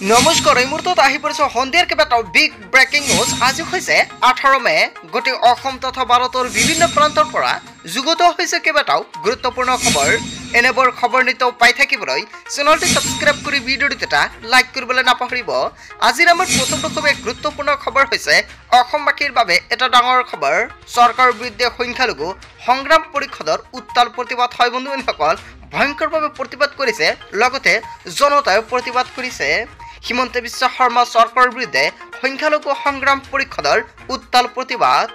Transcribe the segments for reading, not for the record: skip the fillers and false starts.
নমস্কাৰ এই মুহূৰ্তত আহি পৰিছো সন্ধিয়াৰ কেইবাটাও বিগ ব্ৰেকিং নিউজ। আজি হৈছে 18 মে। গোটেই অসম তথা ভাৰতৰ বিভিন্ন প্ৰান্তৰ পৰা যুগত হৈছে কেইবাটাও গুৰুত্বপূৰ্ণ খবৰ। এনেবোৰ খবৰ নিতৌ পাই থাকিবলৈ চেনেলটি সাবস্ক্ৰাইব কৰি ভিডিঅ'টো এটা লাইক কৰিবলৈ নাপাহৰিব। আজিৰ আমাৰ প্ৰথমটো খুবেই গুৰুত্বপূৰ্ণ খবৰ হৈছে অসমবাসীৰ বাবে এটা ডাঙৰ খবৰ। চৰকাৰৰ বিৰুদ্ধে সংখ্যালঘু সংগ্ৰাম পৰিষদৰ উত্তাল প্ৰতিবাদ হয় বন্ধুসকল। ভয়ংকৰভাৱে প্ৰতিবাদ কৰিছে, লগতে জনতায়ো প্ৰতিবাদ কৰিছে। হিমন্ত বিশ্ব শৰ্মা চৰকাৰৰ বিৰুদ্ধে সংখ্যালঘু সংগ্ৰাম পৰিষদৰ উত্তাল প্ৰতিবাদ।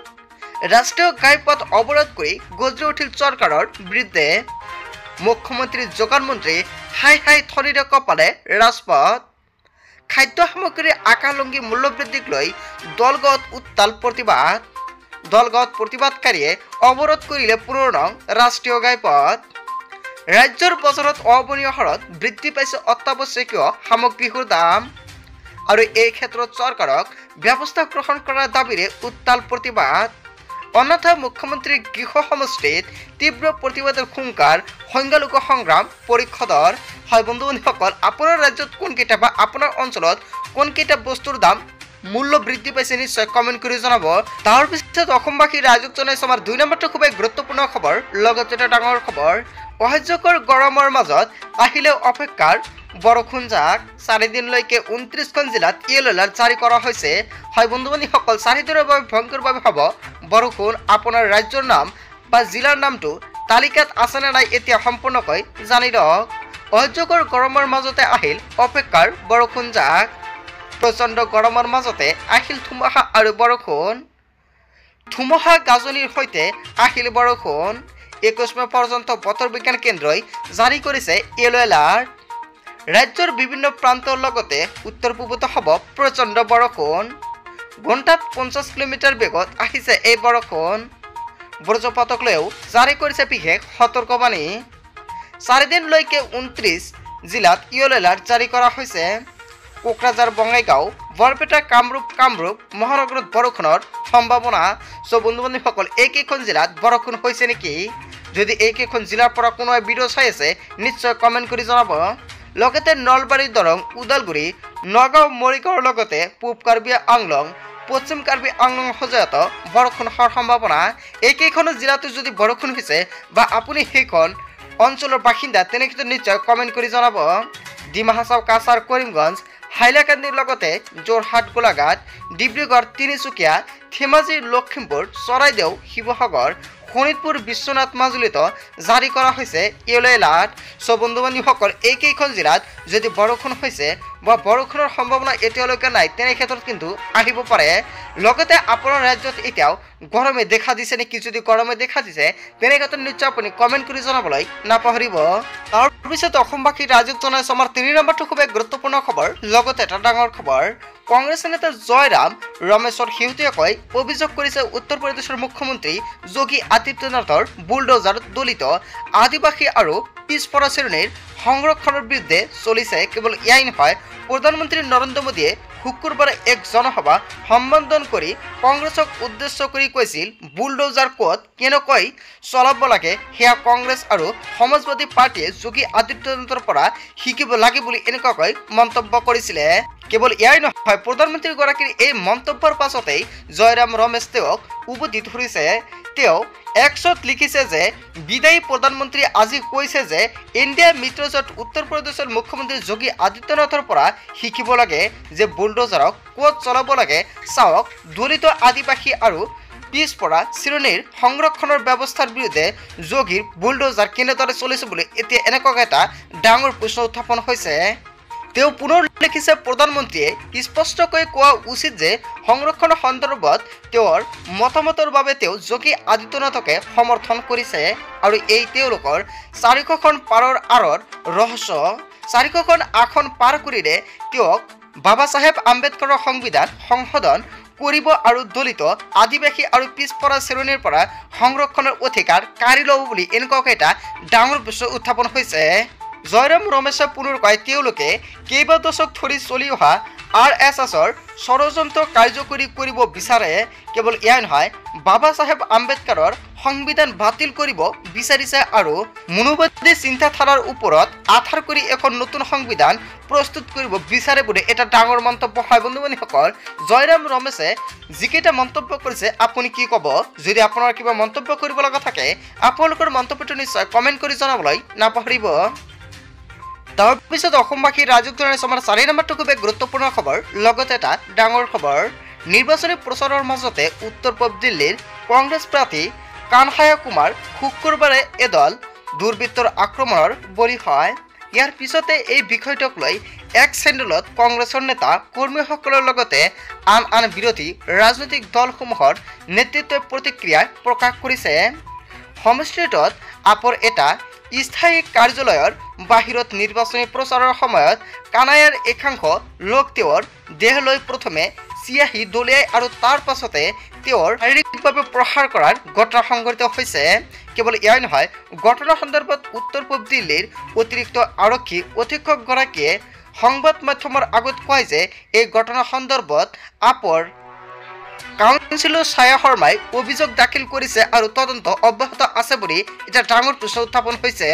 ৰাষ্ট্ৰীয় ঘাইপথ অৱৰোধ কৰি গৰ্জি উঠিল চৰকাৰৰ বিৰুদ্ধে। মুখ্যমন্ত্ৰী যোগান মন্ত্ৰী হাই হাই থলিৰে কপালে ৰাজপথ। খাদ্য সামগ্ৰীৰ আকালংঘী মূল্যবৃদ্ধিক লৈ দলগত উত্তাল প্ৰতিবাদ। দলগত প্ৰতিবাদকাৰীয়ে অৱৰোধ কৰিলে পুনৰ ৰাষ্ট্ৰীয় ঘাইপথ। ৰাজ্যৰ বজাৰত অভাৱনীয় হাৰত বৃদ্ধি পাইছে অত্যাৱশ্যকীয় সামগ্ৰীৰ দাম, আৰু এই ক্ষেত্ৰত চৰকাৰক ব্যৱস্থা গ্ৰহণ কৰাৰ দাবীৰে উত্তাল প্ৰতিবাদ। অন্যথা মুখ্যমন্ত্ৰীৰ গৃহ সমষ্টিত তীব্ৰ প্ৰতিবাদৰ হুংকাৰ সংখ্যালঘু সংগ্ৰাম পৰিষদৰ। হয় বন্ধুসকল, আপোনাৰ ৰাজ্যত কোনকেইটা বা আপোনাৰ অঞ্চলত কোনকেইটা বস্তুৰ দাম মূল্য বৃদ্ধি পাইছে নিশ্চয় কমেণ্ট কৰি জনাব। তাৰ পিছত অসমবাসী ৰাইজক জনাইছো আমাৰ 2 নম্বৰটো খুবেই গুৰুত্বপূৰ্ণ খবৰ, লগতে এটা ডাঙৰ খবৰ। অসহ্যকৰ গৰমৰ মাজত আহিলে অপেক্ষাৰ বৰষুণ যাক। 4 দিনলৈকে 29খন জিলাত ইয়েলো এলাৰ্ট জাৰি কৰা হৈছে। হয় বন্ধু-বান্ধৱীসকল, 4 দিনৰ বাবে ভয়ংকৰভাৱে হ'ব বৰষুণ। আপোনাৰ ৰাজ্যৰ নাম বা জিলাৰ নামটো তালিকাত আছে নে নাই এতিয়া সম্পূৰ্ণকৈ জানি লওক। অসহ্যকৰ গৰমৰ মাজতে আহিল অপেক্ষাৰ বৰষুণ যাক। প্ৰচণ্ড গৰমৰ মাজতে আহিল ধুমুহা আৰু বৰষুণ। ধুমুহা গাজনিৰ সৈতে আহিল বৰষুণ। 21 মে পৰ্যন্ত বতৰ বিজ্ঞান কেন্দ্ৰই জাৰি কৰিছে ইয়েলো এলাৰ্ট। ৰাজ্যৰ বিভিন্ন প্ৰান্তৰ লগতে উত্তৰ পূবতো হ'ব প্ৰচণ্ড বৰষুণ। ঘণ্টাত 50 কিলোমিটাৰ বেগত আহিছে এই বৰষুণ। বজ্ৰপাতক লৈও জাৰি কৰিছে বিশেষ সতৰ্কবাণী। 4 দিনলৈকে 29 জিলাত ইয়েলো এলাৰ্ট জাৰি কৰা হৈছে। কোকৰাঝাৰ, বঙাইগাঁও, বৰপেটা, কামৰূপ মহানগৰত বৰষুণৰ সম্ভাৱনা। বন্ধু-বান্ধৱীসকল, এইকেইখন জিলাত বৰষুণ হৈছে নেকি? যদি এইকেইখন জিলাৰ পৰা কোনোবাই ভিডিঅ' চাই আছে নিশ্চয় কমেণ্ট কৰি জনাব। লগতে নলবাৰী, দৰং, ওদালগুৰি, নগাঁও, মৰিগাঁৱৰ লগতে পূব কাৰ্বি আংলং, পশ্চিম কাৰ্বি আংলং সজাত বৰষুণ হোৱাৰ সম্ভাৱনা। এইকেইখন জিলাতো যদি বৰষুণ হৈছে বা আপুনি সেইখন অঞ্চলৰ বাসিন্দা তেনেক্ষেত্ৰত নিশ্চয় কমেণ্ট কৰি জনাব। ডিমা হাছাও, কাছাৰ, কৰিমগঞ্জ, হাইলাকান্দিৰ লগতে যোৰহাট, গোলাঘাট, ডিব্ৰুগড়, তিনিচুকীয়া, ধেমাজি, লখিমপুৰ, চৰাইদেউ, শিৱসাগৰ, শোণিতপুৰ, বিশ্বনাথ, মাজুলীত জাৰি কৰা হৈছে ইয়েলো এলাৰ্ট। বন্ধু-বান্ধৱীসকল, এইকেইখন জিলাত যদি বৰষুণ হৈছে বা বৰষুণৰ সম্ভাৱনা এতিয়ালৈকে নাই তেনে ক্ষেত্ৰত কিন্তু আহিব পাৰে। লগতে আপোনাৰ ৰাজ্যত এতিয়াও গৰমে দেখা দিছে নেকি? যদি গৰমে দেখা দিছে তেনে ক্ষেত্ৰত নিশ্চয় আপুনি কমেণ্ট কৰি জনাবলৈ নাপাহৰিব। তাৰপিছত অসমবাসী ৰাইজক জনাইছো আমাৰ 3 নম্বৰটো খুবেই গুৰুত্বপূৰ্ণ খবৰ, লগতে এটা ডাঙৰ খবৰ। কংগ্ৰেছ নেতা জয়ৰাম ৰমেশৰ শেহতীয়াকৈ অভিযোগ কৰিছে উত্তৰ প্ৰদেশৰ মুখ্যমন্ত্ৰী যোগী আদিত্যনাথৰ বুলডোজাৰ দলিত আদিবাসী আৰু পিছপৰা শ্ৰেণীৰ সংৰক্ষণৰ বিৰুদ্ধে চলিছে। কেৱল এয়াই নহয়, প্ৰধানমন্ত্ৰী নৰেন্দ্ৰ মোদীয়ে শুকুৰবাৰে এক জনসভা সম্বোধন কৰি কংগ্ৰেছক উদ্দেশ্য কৰি কৈছিল, বুলডোজাৰ ক'ত কেনেকৈ চলাব লাগে সেয়া কংগ্ৰেছ আৰু সমাজবাদী পাৰ্টীয়ে যোগী আদিত্যনাথৰ পৰা শিকিব লাগে বুলি এনেকুৱাকৈ মন্তব্য কৰিছিলে। কেৱল এয়াই নহয়, প্ৰধানমন্ত্ৰীগৰাকীৰ এই মন্তব্যৰ পাছতেই জয়ৰাম ৰমেশ তেওঁক উভতি ধৰিছে। তেওঁ এক্সত লিখিছে যে বিদায়ী প্ৰধানমন্ত্ৰী আজি কৈছে যে ইণ্ডিয়া মিত্ৰজোঁট উত্তৰ প্ৰদেশৰ মুখ্যমন্ত্ৰী যোগী আদিত্যনাথৰ পৰা শিকিব লাগে যে বুলডোজাৰক ক'ত চলাব লাগে। চাওক, দলিত আদিবাসী আৰু পিছপৰা শ্ৰেণীৰ সংৰক্ষণৰ ব্যৱস্থাৰ বিৰুদ্ধে যোগীৰ বুলডোজাৰ কেনেদৰে চলিছে বুলি এতিয়া এনেকুৱা এটা ডাঙৰ প্ৰশ্ন উত্থাপন হৈছে। তেওঁ পুনৰ লিখিছে, প্ৰধানমন্ত্ৰীয়ে স্পষ্টকৈ কোৱা উচিত যে সংৰক্ষণৰ সন্দৰ্ভত তেওঁৰ মতামতৰ বাবে তেওঁ যোগী আদিত্যনাথকে সমৰ্থন কৰিছে, আৰু এই তেওঁলোকৰ 400খন পাৰৰ আঁৰৰ ৰহস্য। 400খন আসন পাৰ কৰিলে তেওঁক বাবা চাহেব আম্বেদকাৰৰ সংবিধান সংশোধন কৰিব আৰু দলিত আদিবাসী আৰু পিছপৰা শ্ৰেণীৰ পৰা সংৰক্ষণৰ অধিকাৰ কাঢ়ি ল'ব বুলি এনেকুৱাকৈ এটা ডাঙৰ প্ৰশ্ন উত্থাপন হৈছে। জয়ৰাম ৰমেশে পুনৰ কয় তেওঁলোকে কেইবা দশক ধৰি চলি অহা RSSৰ ষড়যন্ত্ৰ কাৰ্যকৰী কৰিব বিচাৰে। কেৱল এয়াই নহয়, বাবা চাহেব আম্বেদকাৰৰ সংবিধান বাতিল কৰিব বিচাৰিছে আৰু মনোবাদী চিন্তাধাৰাৰ ওপৰত আধাৰ কৰি এখন নতুন সংবিধান প্ৰস্তুত কৰিব বিচাৰে বুলি এটা ডাঙৰ মন্তব্য হয়। বন্ধু বান্ধৱীসকল, জয়ৰাম ৰমেশে যিকেইটা মন্তব্য কৰিছে আপুনি কি ক'ব? যদি আপোনাৰ কিবা মন্তব্য কৰিব লগা থাকে আপোনালোকৰ মন্তব্যটো নিশ্চয় কমেণ্ট কৰি জনাবলৈ নাপাহৰিব। তাৰপিছত অসমবাসীৰ ৰাজুক ধৰণে আমাৰ 4 নম্বৰটো খুব গুৰুত্বপূৰ্ণ খবৰ, লগতে এটা ডাঙৰ খবৰ। নিৰ্বাচনী প্ৰচাৰৰ মাজতে উত্তৰ পূব দিল্লীৰ কংগ্ৰেছ প্ৰাৰ্থী কানহায়া কুমাৰ শুক্ৰবাৰে এদল দুৰ্বৃত্তৰ আক্ৰমণৰ বলি হয়। ইয়াৰ পিছতে এই বিষয়টোক লৈ এক চেণ্ডেলত কংগ্ৰেছৰ নেতা কৰ্মীসকলৰ লগতে আন বিৰোধী ৰাজনৈতিক দলসমূহৰ নেতৃত্বই প্ৰতিক্ৰিয়া প্ৰকাশ কৰিছে। সমষ্টিটোত আপৰ এটা স্থায়ী কাৰ্যালয়ৰ বাহিৰত নিৰ্বাচনী প্ৰচাৰৰ সময়ত কানায়াৰ একাংশ লোক তেওঁৰ দেহলৈ প্ৰথমে চিয়াহী দলিয়াই আৰু তাৰ পাছতে তেওঁৰ শাৰীৰিকভাৱে প্ৰহাৰ কৰাৰ ঘটনা সংঘটিত হৈছে। কেৱল এয়াই নহয়, ঘটনা সন্দৰ্ভত উত্তৰ পূব দিল্লীৰ অতিৰিক্ত আৰক্ষী অধীক্ষকগৰাকীয়ে সংবাদ মাধ্যমৰ আগত কয় যে এই ঘটনা সন্দৰ্ভত আপৰ কাউন্সিলৰ ছায়া শৰ্মাই অভিযোগ দাখিল কৰিছে আৰু তদন্ত অব্যাহত আছে বুলি এটা ডাঙৰ প্ৰশ্ন উত্থাপন হৈছে।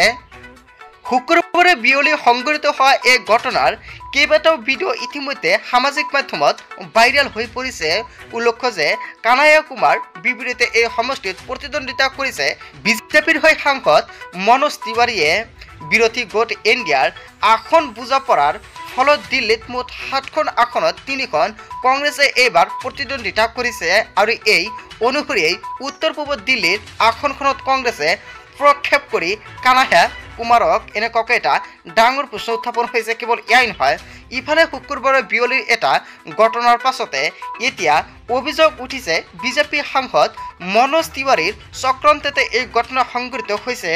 শুক্ৰবাৰে বিয়লি সংঘটিত হোৱা এই ঘটনাৰ কেইবাটাও ভিডিঅ' ইতিমধ্যে সামাজিক মাধ্যমত ভাইৰেল হৈ পৰিছে। উল্লেখ্য যে কানায়া কুমাৰ বিপৰীতে এই সমষ্টিত প্ৰতিদ্বন্দ্বিতা কৰিছে বিজেপিৰ হৈ সাংসদ মনোজ তিৱাৰীয়ে। বিৰোধী গোট ইণ্ডিয়াৰ আসন বুজা পৰাৰ ফলত দিল্লীত মুঠ 7খন আসনত 3খন কংগ্ৰেছে এইবাৰ প্ৰতিদ্বন্দ্বিতা কৰিছে আৰু এই অনুসৰিয়েই উত্তৰ পূব দিল্লীৰ আসনখনত কংগ্ৰেছে প্ৰক্ষেপ কৰি কানায়া কুমাৰক এনেকুৱাকৈ এটা ডাঙৰ প্ৰশ্ন উত্থাপন হৈছে। কেৱল এয়াই নহয়, ইফালে শুক্ৰবাৰে বিয়লিৰ এটা ঘটনাৰ পাছতে এতিয়া অভিযোগ উঠিছে বিজেপি সাংসদ মনোজ তিৱাৰীৰ চক্ৰান্ততে এই ঘটনা সংঘটিত হৈছে।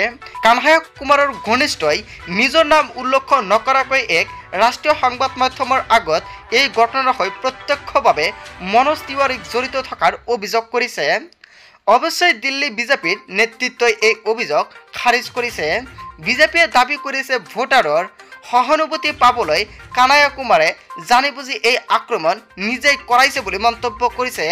কানহায়া কুমাৰৰ ঘনিষ্ঠই নিজৰ নাম উল্লেখ নকৰাকৈ এক ৰাষ্ট্ৰীয় সংবাদ মাধ্যমৰ আগত এই ঘটনাৰ হৈ প্ৰত্যক্ষভাৱে মনোজ তিৱাৰীক জড়িত থকাৰ অভিযোগ কৰিছে। অৱশ্যে দিল্লী বিজেপিৰ নেতৃত্বই এই অভিযোগ খাৰিজ কৰিছে। বিজেপিয়ে দাবী কৰিছে ভোটাৰৰ সহানুভূতি পাবলৈ কানায়া কুমাৰে জানি বুজি এই আক্ৰমণ নিজেই কৰাইছে বুলি মন্তব্য কৰিছে।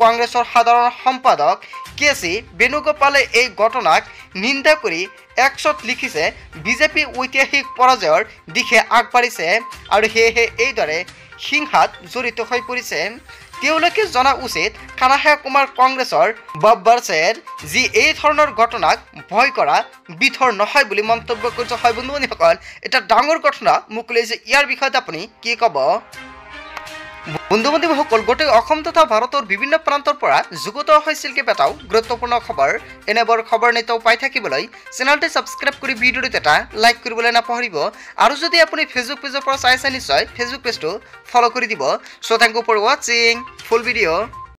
কংগ্ৰেছৰ সাধাৰণ সম্পাদক কেচি বেণুগোপালে এই ঘটনাক নিন্দা কৰি এক্সত লিখিছে, বিজেপি ঐতিহাসিক পৰাজয়ৰ দিশে আগবাঢ়িছে আৰু সেয়েহে এইদৰে হিংসাত জড়িত হৈ পৰিছে। তেওঁলোকে জনা উচিত কানায়া কুমাৰ কংগ্ৰেছৰ বাব্বাৰছেৰ যি এই ধৰণৰ ঘটনাক ভয় কৰা বিধৰ নহয় বুলি মন্তব্য কৰিছে। হয় বন্ধু বান্ধৱীসকল, এটা ডাঙৰ ঘটনা মুকলিছে, ইয়াৰ বিষয়ত আপুনি কি ক'ব? বন্ধু বান্ধৱীসকল, গোটেই অসম তথা ভাৰতৰ বিভিন্ন প্ৰান্তৰ পৰা যুগুত হৈছিল কেইবাটাও গুৰুত্বপূৰ্ণ খবৰ। এনেবোৰ খবৰ নিতৌ পাই থাকিবলৈ চেনেলটো ছাবস্ক্ৰাইব কৰি ভিডিঅ'টোত এটা লাইক কৰিবলৈ নাপাহৰিব আৰু যদি আপুনি ফেচবুক পেজৰ পৰা চাইছে নিশ্চয় ফেচবুক পেজটো ফলো কৰি দিব। চ' থেংক ইউ ফৰ ৱাচিং ফুল ভিডিঅ'।